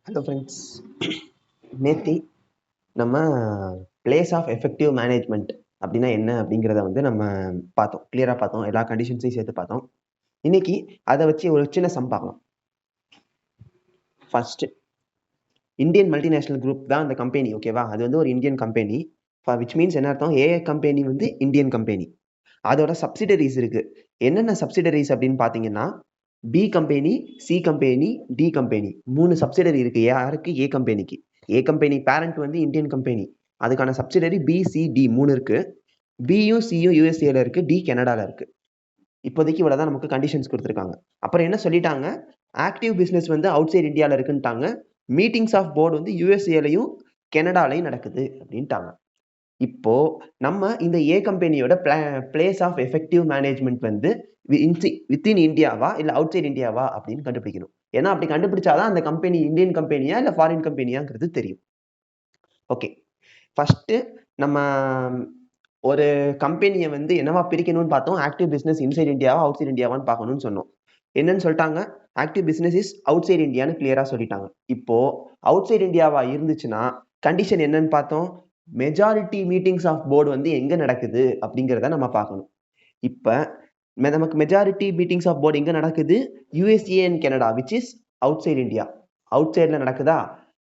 Hello friends, நேத்தி நம்ம place of effective management அப்படின்னா என்ன அப்படிங்கிறத நம்ம பார்த்தோம், கிளியராக பார்த்தோம், எல்லா கண்டிஷன்ஸையும் சேர்த்து பார்த்தோம். இன்னைக்கு அதை வச்சு ஒரு சின்ன சம் பார்க்கலாம். ஃபர்ஸ்ட், இந்தியன் மல்டிநேஷனல் குரூப் தான் அந்த கம்பெனி, ஓகேவா? அது ஒரு இந்தியன் கம்பெனி, விச் மீன்ஸ் என்ன அர்த்தம்? A company Indian company. அதோட சப்சிடரிஸ் இருக்கு. என்னென்ன சப்சிடரிஸ் அப்படின்னு பார்த்தீங்கன்னா, B company, C company, D company, 3 subsidiary இருக்கு. யாருக்கு? ஏ கம்பெனிக்கு. A company parent Indian company, அதுக்கான சப்சிடரி பி, சி, டி 3 இருக்கு. பியும் சியும் யூஎஸ்ஏல இருக்கு, டி கனடால இருக்கு. இப்போதைக்கு இவ்வளவுதான் நமக்கு கண்டிஷன்ஸ் கொடுத்துருக்காங்க. அப்புறம் என்ன சொல்லிட்டாங்க? ஆக்டிவ் பிசினஸ் அவுட் சைட் இந்தியாவில் இருக்குன்ட்டாங்க. மீட்டிங்ஸ் ஆஃப் போர்டு யூஎஸ்ஏலையும் கனடாலையும் நடக்குது அப்படின்ட்டாங்க. இப்போ நம்ம இந்த ஏ கம்பெனியோட place of effective management within இந்தியாவா இல்ல அவுட் சைட் இந்தியாவா அப்படின்னு கண்டுபிடிக்கணும். ஏன்னா அப்படி கண்டுபிடிச்சாதான் அந்த கம்பெனி இந்தியன் கம்பெனியா இல்ல ஃபாரின் கம்பெனியாங்கிறது தெரியும். ஓகே, ஃபர்ஸ்ட் நம்ம ஒரு கம்பெனியை என்னவா பிரிக்கணும்னு பார்த்தோம். ஆக்டிவ் பிசினஸ் இன்சைட் இந்தியாவா அவுட் சைட் இந்தியாவான்னு பார்க்கணும்னு சொன்னோம். என்னன்னு சொல்லிட்டாங்க? Active business is outside இந்தியான்னு கிளியரா சொல்லிட்டாங்க. இப்போ அவுட் சைட் இந்தியாவா இருந்துச்சுன்னா கண்டிஷன் என்னன்னு பார்த்தோம்? மெஜாரிட்டி மீட்டிங்ஸ் ஆஃப் போர்டு எங்க நடக்குது அப்படிங்கிறத நம்ம பார்க்கணும். இப்ப நமக்கு மெஜாரிட்டி மீட்டிங்ஸ் ஆஃப் போர்டு எங்க நடக்குது? USA and Canada, which is outside India. அவுட் சைட்ல நடக்குதா?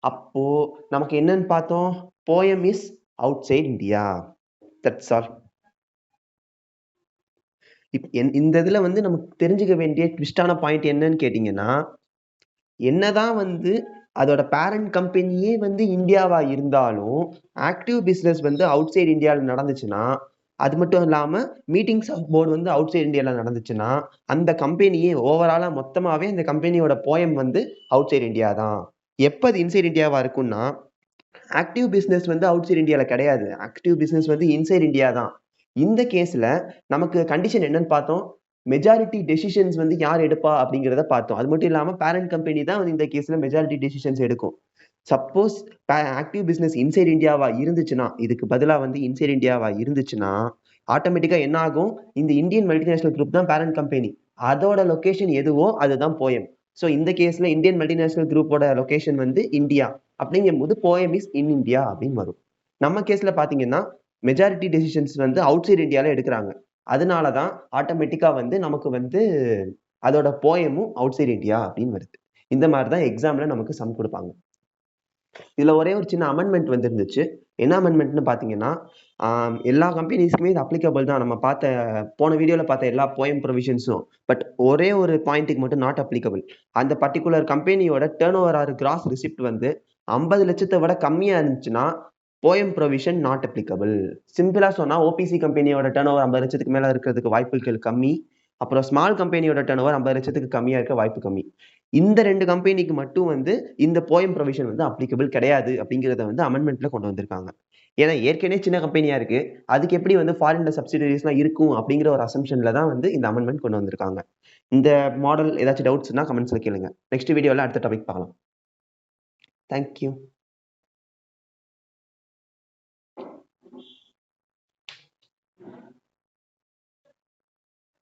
அப்போ நமக்கு என்னன்னு பார்த்தோம்? POEM is outside India. That's all. இந்த இதுல நமக்கு தெரிஞ்சுக்க வேண்டிய ட்விஸ்டான பாயிண்ட் என்னன்னு கேட்டீங்கன்னா, என்னதான் அதோட பேரண்ட் கம்பெனியே இந்தியாவா இருந்தாலும் ஆக்டிவ் பிசினஸ் அவுட் சைட் இந்தியாவில் நடந்துச்சுன்னா, அது மட்டும் இல்லாம meetings of board outside இந்தியாவில் நடந்துச்சுன்னா, அந்த கம்பெனியே ஓவராலா மொத்தமாவே அந்த கம்பெனியோட போயம் அவுட் சைட் இந்தியா தான். எப்ப அது இன்சைட் இந்தியாவா இருக்கும்னா, ஆக்டிவ் பிசினஸ் அவுட் சைட் இந்தியால கிடையாது. ஆக்டிவ் பிசினஸ் இன்சைட் இந்தியா தான். இந்த கேஸ்ல நமக்கு கண்டிஷன் என்னன்னு பார்த்தோம்? மெஜாரிட்டி டெசிஷன்ஸ் யார் எடுப்பா அப்படிங்கிறத பார்த்தோம். அது மட்டும் இல்லாம பேரண்ட் கம்பெனி தான் இந்த கேஸ்ல மெஜாரிட்டி டெசிஷன்ஸ் எடுக்கும். சப்போஸ் ஆக்டிவ் பிசினஸ் இன்சைட் இந்தியாவா இருந்துச்சுன்னா, இதுக்கு பதிலா இன்சைட் இந்தியாவா இருந்துச்சுன்னா, ஆட்டோமேட்டிக்கா என்ன ஆகும்? இந்த இந்தியன் மல்டிநேஷனல் குரூப் தான் பேரண்ட் கம்பெனி, அதோட லொகேஷன் எதுவோ அதுதான் போயம். ஸோ இந்த கேஸ்ல இந்தியன் மல்டிநேஷனல் குரூப்போட லொகேஷன் இந்தியா அப்படிங்கும் போது போயம் இஸ் இன் இந்தியா அப்படின்னு வரும். நம்ம கேஸ்ல பாத்தீங்கன்னா மெஜாரிட்டி டெசிஷன்ஸ் அவுட் சைட் இந்தியால எடுக்கிறாங்க. அதனாலதான் ஆட்டோமேட்டிக்கா நமக்கு அதோட போயமும் அவுட் சைட் இந்தியா அப்படின்னு வருது. இந்த மாதிரிதான் எக்ஸாம்ல நமக்கு சம் கொடுப்பாங்க. இதுல ஒரே ஒரு சின்ன அமெண்ட்மெண்ட் இருந்துச்சு. என்ன அமெண்ட்மெண்ட்னு பாத்தீங்கன்னா, எல்லா கம்பெனிஸ்க்குமே இது அப்ளிகபிள் தான். நம்ம போன வீடியோல பார்த்த எல்லா போயம் ப்ரொவிஷன்ஸும். பட் ஒரே ஒரு பாயிண்ட்டுக்கு மட்டும் நாட் அப்ளிகபிள். அந்த பர்டிகுலர் கம்பெனியோட turnover or gross receipt 50 லட்சத்தை விட கம்மியா இருந்துச்சுன்னா போயம் ப்ரொவிஷன் நாட் அப்ளிகபிள். சிம்பிளா சொன்னா ஓபிசி கம்பெனியோட டர்ன் ஓவர் 50 லட்சத்துக்கு மேல இருக்கிறதுக்கு வாய்ப்புகள் கம்மி. அப்புறம் ஸ்மால் கம்பெனியோட டர்ன் ஓவர் 50 லட்சத்துக்கு கம்மியா இருக்க வாய்ப்பு கம்மி. இந்த 2 கம்பெனிக்கு மட்டும் இந்த போயம் ப்ரொவிஷன் அப்ளிகபிள் கிடையாது அப்படிங்கிறத அமெண்ட்மெண்ட்ல கொண்டு வந்திருக்காங்க. ஏன்னா ஏற்கனவே சின்ன கம்பெனியா இருக்கு, அதுக்கு எப்படி ஃபாரின்ல சப்சிடரிஸ்லாம் இருக்கும் அப்படிங்கிற ஒரு அசம்ஷன்ல தான் இந்த அமெண்ட்மெண்ட் கொண்டு வந்திருக்காங்க. இந்த மாடல் ஏதாச்சும் டவுட்ஸ்னா கமெண்ட்ஸ்ல கேளுங்க. நெக்ஸ்ட் வீடியோல அடுத்த டாபிக் பார்க்கலாம். தேங்க்யூ.